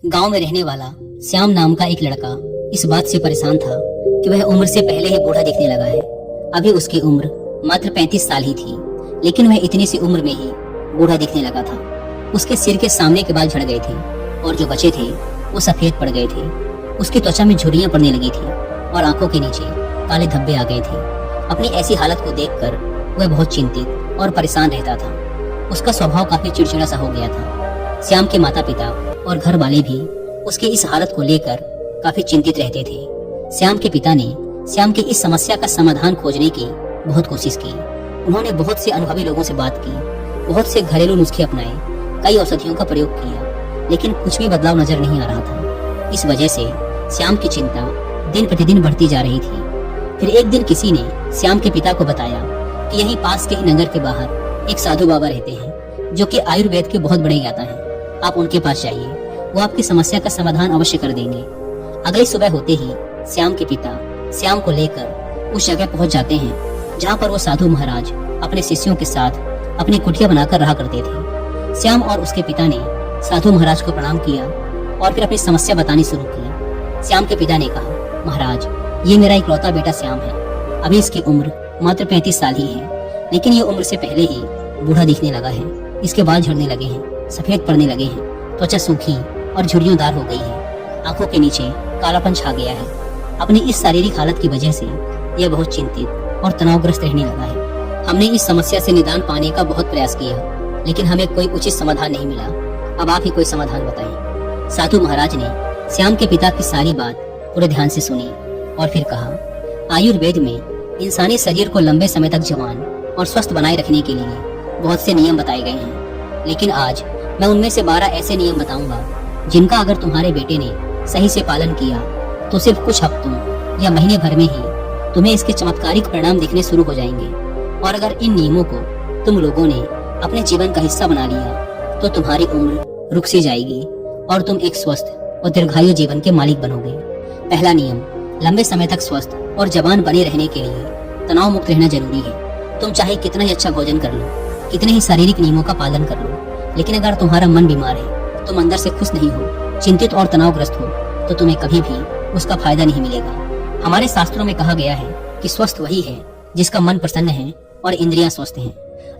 गांव में रहने वाला श्याम नाम का एक लड़का इस बात से परेशान था कि वह उम्र से पहले ही बूढ़ा दिखने लगा है। अभी उसकी उम्र मात्र 35 साल ही थी, लेकिन वह इतनी सी उम्र में ही बूढ़ा दिखने लगा था। उसके सिर के सामने के बाल झड़ गए थे और जो बचे थे वो सफेद पड़ गए थे। उसकी त्वचा में झुर्रियां पड़ने लगी थी और आंखों के नीचे काले धब्बे आ गए थे। अपनी ऐसी हालत को देखकर वह बहुत चिंतित और परेशान रहता था। उसका स्वभाव काफी चिड़चिड़ा सा हो गया था। श्याम के माता पिता और घर वाले भी उसकी इस हालत को लेकर काफी चिंतित रहते थे। श्याम के पिता ने श्याम की इस समस्या का समाधान खोजने की बहुत कोशिश की। उन्होंने बहुत से अनुभवी लोगों से बात की, बहुत से घरेलू नुस्खे अपनाए, कई औषधियों का प्रयोग किया, लेकिन कुछ भी बदलाव नजर नहीं आ रहा था। इस वजह से श्याम की चिंता दिन प्रतिदिन बढ़ती जा रही थी। फिर एक दिन किसी ने श्याम के पिता को बताया कि यहीं पास के ही नगर के बाहर एक साधु बाबा रहते हैं जो कि आयुर्वेद के बहुत बड़े ज्ञाता हैं। आप उनके पास जाइए, वो आपकी समस्या का समाधान अवश्य कर देंगे। अगली सुबह होते ही श्याम के पिता श्याम को लेकर उस जगह पहुंच जाते हैं जहां पर वो साधु महाराज अपने शिष्यों के साथ अपनी कुटिया बनाकर रहा करते थे। श्याम और उसके पिता ने साधु महाराज को प्रणाम किया और फिर अपनी समस्या बतानी शुरू की। श्याम के पिता ने कहा, महाराज, ये मेरा इकलौता बेटा श्याम है। अभी इसकी उम्र मात्र 35 साल ही है, लेकिन ये उम्र से पहले ही बूढ़ा दिखने लगा है। इसके बाल झड़ने लगे हैं, सफेद पड़ने लगे हैं, त्वचा सूखी और झुर्रियोंदार हो गई है, आंखों के नीचे कालापन छा गया है। अपनी इस शारीरिक हालत की वजह से यह बहुत चिंतित और तनावग्रस्त रहने लगा है। हमने इस समस्या से निदान पाने का बहुत प्रयास किया, लेकिन हमें कोई उचित समाधान नहीं मिला। अब आप ही कोई समाधान बताइए। साधु महाराज ने श्याम के पिता की सारी बात पूरे ध्यान से सुनी और फिर कहा, आयुर्वेद में इंसानी शरीर को लंबे समय तक जवान और स्वस्थ बनाए रखने के लिए बहुत से नियम बताए गए हैं, लेकिन आज मैं उनमें से 12 ऐसे नियम बताऊंगा जिनका अगर तुम्हारे बेटे ने सही से पालन किया तो सिर्फ कुछ हफ्तों या महीने भर में ही तुम्हें इसके चमत्कारिक परिणाम दिखने शुरू हो जाएंगे। और अगर इन नियमों को तुम लोगों ने अपने जीवन का हिस्सा बना लिया तो तुम्हारी उम्र रुक सी जाएगी और तुम एक स्वस्थ और दीर्घायु जीवन के मालिक बनोगे। पहला नियम, लंबे समय तक स्वस्थ और जवान बने रहने के लिए तनाव मुक्त रहना जरूरी है। तुम चाहे कितना ही अच्छा भोजन कर लो, कितने ही शारीरिक नियमों का पालन कर लो, लेकिन अगर तुम्हारा मन बीमार है, तुम अंदर से खुश नहीं हो, चिंतित और तनावग्रस्त हो, तो तुम्हें कभी भी उसका फायदा नहीं मिलेगा। हमारे शास्त्रों में कहा गया है कि स्वस्थ वही है जिसका मन प्रसन्न है और इंद्रियां स्वस्थ हैं।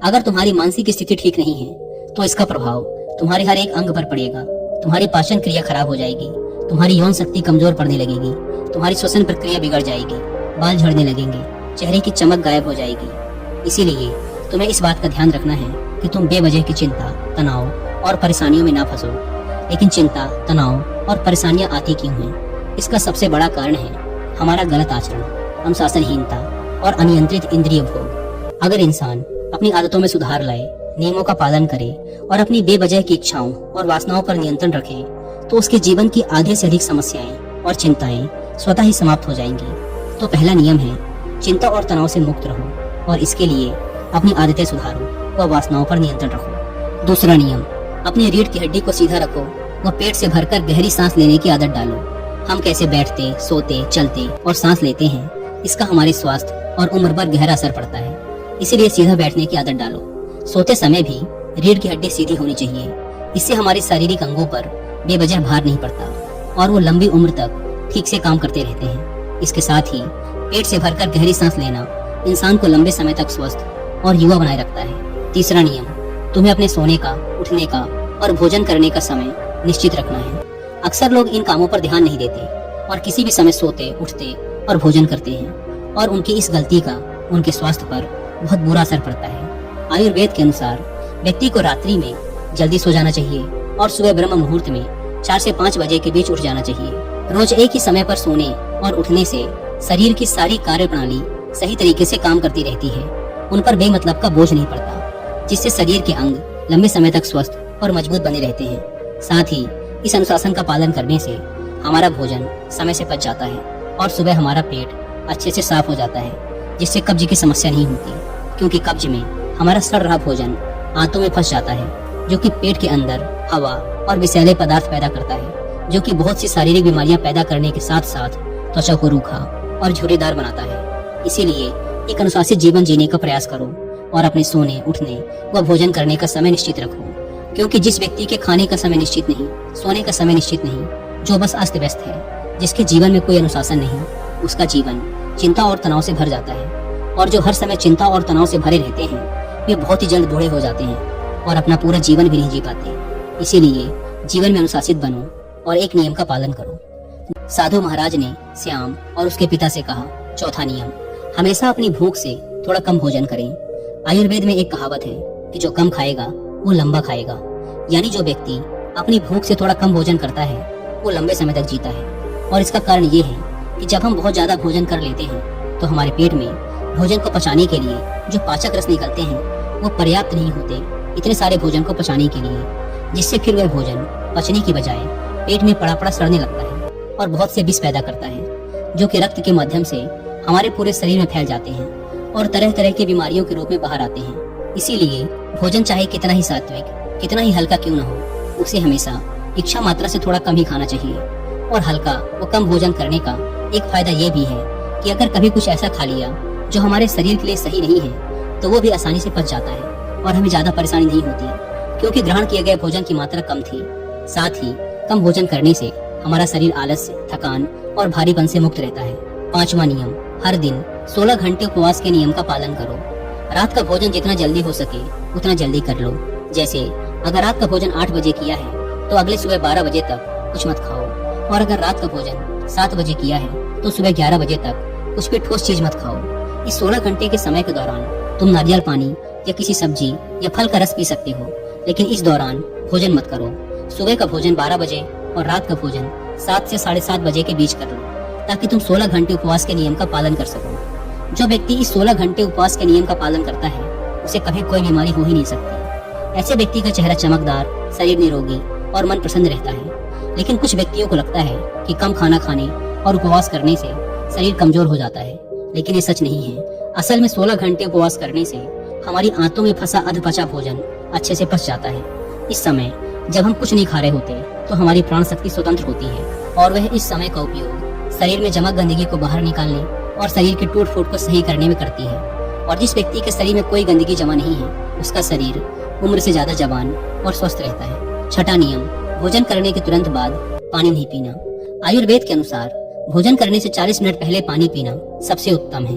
अगर तुम्हारी मानसिक स्थिति ठीक नहीं है तो इसका प्रभाव तुम्हारे हर एक अंग पर पड़ेगा। तुम्हारी पाचन क्रिया खराब हो जाएगी, तुम्हारी यौन शक्ति कमजोर पड़ने लगेगी, तुम्हारी श्वसन प्रक्रिया बिगड़ जाएगी, बाल झड़ने लगेंगे, चेहरे की चमक गायब हो जाएगी। इसीलिए तुम्हें इस बात का ध्यान रखना है कि तुम बेवजह की चिंता, तनाव और परेशानियों में ना फंसो। लेकिन चिंता, तनाव और परेशानियां आती क्यों हैं? इसका सबसे बड़ा कारण है हमारा गलत आचरण, अनुशासनहीनता और अनियंत्रित इंद्रिय भोग। अगर इंसान अपनी आदतों में सुधार लाए, नियमों का पालन करे और अपनी बेवजह की इच्छाओं और वासनाओं पर नियंत्रण रखे, तो उसके जीवन की आधे से अधिक समस्याएं और चिंताएं स्वतः ही समाप्त हो जाएंगी। तो पहला नियम है, चिंता और तनाव से मुक्त रहो और इसके लिए अपनी आदतें सुधारो व वासनाओं पर नियंत्रण रखो। दूसरा नियम, अपनी रीढ़ की हड्डी को सीधा रखो व पेट से भरकर गहरी सांस लेने की आदत डालो। हम कैसे बैठते, सोते, चलते और सांस लेते हैं, इसका हमारे स्वास्थ्य और उम्र पर गहरा असर पड़ता है। इसीलिए सीधा बैठने की आदत डालो। सोते समय भी रीढ़ की हड्डी सीधी होनी चाहिए। इससे हमारे शारीरिक अंगों पर बेवजह भार नहीं पड़ता और वो लंबी उम्र तक ठीक से काम करते रहते हैं। इसके साथ ही पेट से भरकर गहरी सांस लेना इंसान को लंबे समय तक स्वस्थ और युवा बनाए रखता है। तीसरा नियम, तुम्हें अपने सोने का, उठने का और भोजन करने का समय निश्चित रखना है। अक्सर लोग इन कामों पर ध्यान नहीं देते और किसी भी समय सोते, उठते और भोजन करते हैं और उनकी इस गलती का उनके स्वास्थ्य पर बहुत बुरा असर पड़ता है। आयुर्वेद के अनुसार व्यक्ति को रात्रि में जल्दी सो जाना चाहिए और सुबह ब्रह्म मुहूर्त में 4 से 5 बजे के बीच उठ जाना चाहिए। रोज एक ही समय पर सोने और उठने से शरीर की सारी कार्य प्रणाली सही तरीके से काम करती रहती है। उन पर बेमतलब का बोझ नहीं पड़ता, जिससे शरीर के अंग लंबे समय तक स्वस्थ और मजबूत बने रहते हैं। साथ ही इस अनुशासन का पालन करने से हमारा भोजन समय से पच जाता है और सुबह हमारा पेट अच्छे से साफ हो जाता है, जिससे कब्ज की समस्या नहीं होती। क्योंकि कब्ज में हमारा सड़ रहा भोजन आंतों में फंस जाता है, जो कि पेट के अंदर हवा और विषैले पदार्थ पैदा करता है, जो कि बहुत सी शारीरिक बीमारियां पैदा करने के साथ साथ त्वचा को रूखा और झुर्रीदार बनाता है। इसीलिए एक अनुशासित जीवन जीने का प्रयास करो और अपने सोने, उठने व भोजन करने का समय निश्चित रखो। क्योंकि जिस व्यक्ति के खाने का समय निश्चित नहीं, सोने का समय निश्चित नहीं, जो बस अस्त व्यस्त है, जिसके जीवन में कोई अनुशासन नहीं, उसका जीवन चिंता और तनाव से भर जाता है। और जो हर समय चिंता और तनाव से भरे रहते हैं, वे बहुत ही जल्द बूढ़े हो जाते हैं और अपना पूरा जीवन भी नहीं जी पाते। इसीलिए जीवन में अनुशासित बनो और एक नियम का पालन करो। साधु महाराज ने श्याम और उसके पिता से कहा, चौथा नियम, हमेशा अपनी भूख से थोड़ा कम भोजन करें। आयुर्वेद में एक कहावत है कि जो कम खाएगा वो लंबा खाएगा, यानी जो व्यक्ति अपनी भूख से थोड़ा कम भोजन करता है वो लंबे समय तक जीता है। और इसका कारण ये है कि जब हम बहुत ज्यादा भोजन कर लेते हैं तो हमारे पेट में भोजन को पचाने के लिए जो पाचक रस निकलते हैं वो पर्याप्त नहीं होते इतने सारे भोजन को पचाने के लिए, जिससे फिर वह भोजन पचने की बजाय पेट में पड़ा पड़ा सड़ने लगता है और बहुत से विष पैदा करता है, जो कि रक्त के माध्यम से हमारे पूरे शरीर में फैल जाते हैं और तरह तरह की बीमारियों के रूप में बाहर आते हैं। इसीलिए भोजन चाहे कितना ही सात्विक, कितना ही हल्का क्यों न हो, उसे हमेशा इच्छा मात्रा से थोड़ा कम ही खाना चाहिए। और हल्का व कम भोजन करने का एक फायदा ये भी है कि अगर कभी कुछ ऐसा खा लिया जो हमारे शरीर के लिए सही नहीं है तो वो भी आसानी से पच जाता है और हमें ज्यादा परेशानी नहीं होती, क्योंकि ग्रहण किए गए भोजन की मात्रा कम थी। साथ ही कम भोजन करने से हमारा शरीर आलस्य, थकान और भारीपन से मुक्त रहता है। पांचवा नियम, हर दिन 16 घंटे उपवास के नियम का पालन करो। रात का भोजन जितना जल्दी हो सके उतना जल्दी कर लो। जैसे अगर रात का भोजन 8 बजे किया है तो अगले सुबह 12 बजे तक कुछ मत खाओ, और अगर रात का भोजन 7 बजे किया है तो सुबह 11 बजे तक कुछ भी ठोस चीज मत खाओ। इस 16 घंटे के समय के दौरान तुम नारियल पानी या किसी सब्जी या फल का रस पी सकते हो, लेकिन इस दौरान भोजन मत करो। सुबह का भोजन 12 बजे और रात का भोजन 7 से 7:30 बजे के बीच कर लो, ताकि तुम 16 घंटे उपवास के नियम का पालन कर सको। जो व्यक्ति इस 16 घंटे उपवास के नियम का पालन करता है उसे कभी कोई बीमारी हो ही नहीं सकती। ऐसे व्यक्ति का चेहरा चमकदार, शरीर निरोगी और मन प्रसन्न रहता है। लेकिन कुछ व्यक्तियों को लगता है कि कम खाना खाने और उपवास करने से शरीर कमजोर हो जाता है, लेकिन ये सच नहीं है। असल में 16 घंटे उपवास करने से हमारी आंतों में फंसा अधपचा भोजन अच्छे से पच जाता है। इस समय जब हम कुछ नहीं खा रहे होते तो हमारी प्राण शक्ति स्वतंत्र होती है और वह इस समय का उपयोग शरीर में जमा गंदगी को बाहर निकालने और शरीर के टूट फूट को सही करने में करती है। और जिस व्यक्ति के शरीर में कोई गंदगी जमा नहीं है उसका शरीर उम्र से ज्यादा जवान और स्वस्थ रहता है। छठा नियम, भोजन करने के तुरंत बाद पानी नहीं पीना। आयुर्वेद के अनुसार भोजन करने से 40 मिनट पहले पानी पीना सबसे उत्तम है।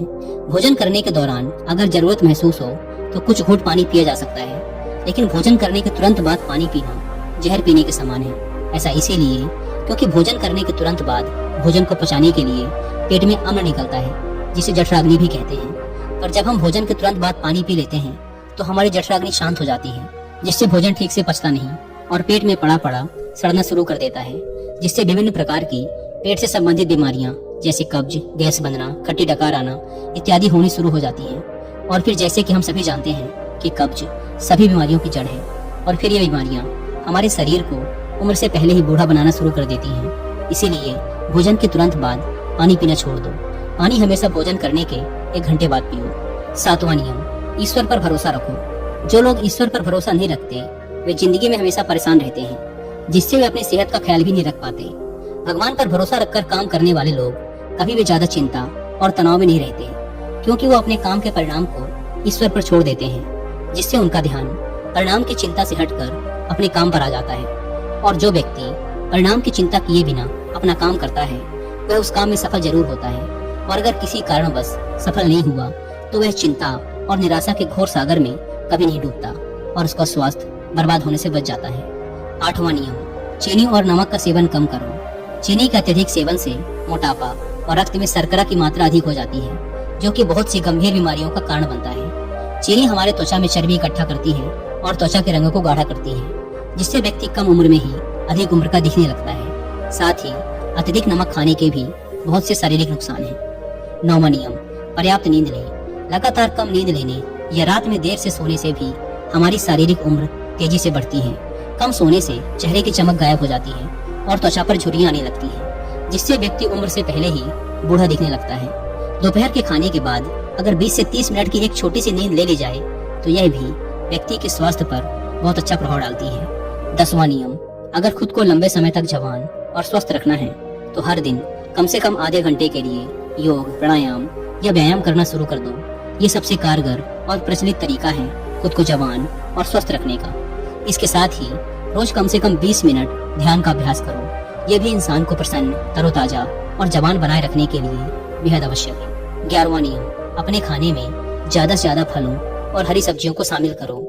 भोजन करने के दौरान अगर जरूरत महसूस हो तो कुछ घूंट पानी पिया जा सकता है, लेकिन भोजन करने के तुरंत बाद पानी पीना जहर पीने के समान है। ऐसा इसीलिए क्योंकि भोजन करने के तुरंत बाद भोजन को पचाने के लिए पेट में अम्ल निकलता है, जिसे जठराग्नि भी कहते हैं। पर जब हम भोजन के तुरंत बाद पानी पी लेते हैं तो हमारी जठराग्नि शांत हो जाती है, जिससे भोजन ठीक से पचता नहीं और पेट में पड़ा पड़ा सड़ना शुरू कर देता है, जिससे विभिन्न प्रकार की पेट से संबंधित बीमारियां जैसे कब्ज, गैस बनना, खट्टी डकार आना इत्यादि होनी शुरू हो जाती है। और फिर जैसे कि हम सभी जानते हैं कि कब्ज सभी बीमारियों की जड़ है, और फिर ये बीमारियां हमारे शरीर को उम्र से पहले ही बूढ़ा बनाना शुरू कर देती हैं। इसीलिए भोजन के तुरंत बाद पानी पीना छोड़ दो। पानी हमेशा भोजन करने के 1 घंटे बाद पियो। सातवां नियम, ईश्वर पर भरोसा रखो। जो लोग ईश्वर पर भरोसा नहीं रखते वे जिंदगी में हमेशा परेशान रहते हैं, जिससे वे अपनी सेहत का ख्याल भी नहीं रख पाते। भगवान पर भरोसा रखकर काम करने वाले लोग कभी भी ज्यादा चिंता और तनाव में नहीं रहते, क्योंकि वो अपने काम के परिणाम को ईश्वर पर छोड़ देते हैं, जिससे उनका ध्यान परिणाम की चिंता से हटकर अपने काम पर आ जाता है। और जो व्यक्ति परिणाम की चिंता किए बिना अपना काम करता है वह उस काम में सफल जरूर होता है, और अगर किसी कारणवश सफल नहीं हुआ तो वह चिंता और निराशा के घोर सागर में कभी नहीं डूबता और उसका स्वास्थ्य बर्बाद होने से बच जाता है। आठवां नियम, चीनी और नमक का सेवन कम करो। चीनी के अत्यधिक सेवन से मोटापा और रक्त में शर्करा की मात्रा अधिक हो जाती है, जो कि बहुत सी गंभीर बीमारियों का कारण बनता है। चीनी हमारे त्वचा में चर्बी इकट्ठा करती है और त्वचा के रंग को गाढ़ा करती है, जिससे व्यक्ति कम उम्र में ही अधिक उम्र का दिखने लगता है। साथ ही अत्यधिक नमक खाने के भी बहुत से शारीरिक नुकसान हैं। 9वां नियम, पर्याप्त नींद लें। लगातार कम नींद लेने या रात में देर से सोने से भी हमारी शारीरिक उम्र तेजी से बढ़ती है। कम सोने से चेहरे की चमक गायब हो जाती है और त्वचा पर झुर्रियां आने लगती है, जिससे व्यक्ति उम्र से पहले ही बूढ़ा दिखने लगता है। दोपहर के खाने के बाद अगर 20 से 30 मिनट की एक छोटी सी नींद ले ली जाए तो यह भी व्यक्ति के स्वास्थ्य पर बहुत अच्छा प्रभाव डालती है। 10वां नियम, अगर खुद को लंबे समय तक जवान और स्वस्थ रखना है तो हर दिन कम से कम आधे घंटे के लिए योग, प्राणायाम या व्यायाम करना शुरू कर दो। ये सबसे कारगर और प्रचलित तरीका है खुद को जवान और स्वस्थ रखने का। इसके साथ ही रोज कम से कम 20 मिनट ध्यान का अभ्यास करो। यह भी इंसान को प्रसन्न, तरोताजा और जवान बनाए रखने के लिए बेहद आवश्यक है। 11वां नियम, अपने खाने में ज्यादा से ज्यादा फलों और हरी सब्जियों को शामिल करो।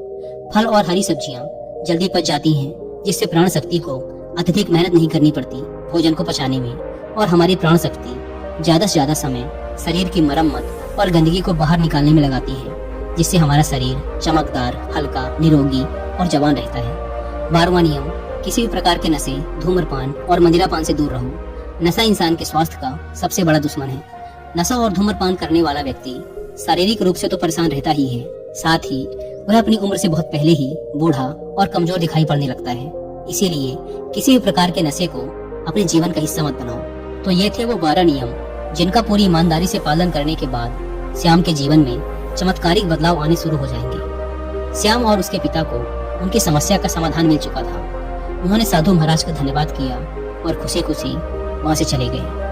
फल और हरी सब्जियां जल्दी पच जाती हैं, जिससे प्राण शक्ति को अत्यधिक मेहनत नहीं करनी पड़ती भोजन को पचाने में, और हमारी प्राण शक्ति ज्यादा से ज्यादा समय शरीर की मरम्मत और गंदगी को बाहर निकालने में लगाती है, जिससे हमारा शरीर चमकदार, हल्का, निरोगी और जवान रहता है। 12वां नियम, किसी भी प्रकार के नशे, धूम्रपान और मदिरापान से दूर रहो। नशा इंसान के स्वास्थ्य का सबसे बड़ा दुश्मन है। नशा और धूम्रपान करने वाला व्यक्ति शारीरिक रूप से तो परेशान रहता ही है, साथ ही वह अपनी उम्र से बहुत पहले ही बूढ़ा और कमजोर दिखाई पड़ने लगता है। इसीलिए किसी भी प्रकार के नशे को अपने जीवन का हिस्सा मत बनाओ। तो ये थे वो 12 नियम जिनका पूरी ईमानदारी से पालन करने के बाद श्याम के जीवन में चमत्कारिक बदलाव आने शुरू हो जाएंगे। श्याम और उसके पिता को उनकी समस्या का समाधान मिल चुका था। उन्होंने साधु महाराज का धन्यवाद किया और खुशी खुशी वहां से चले गए।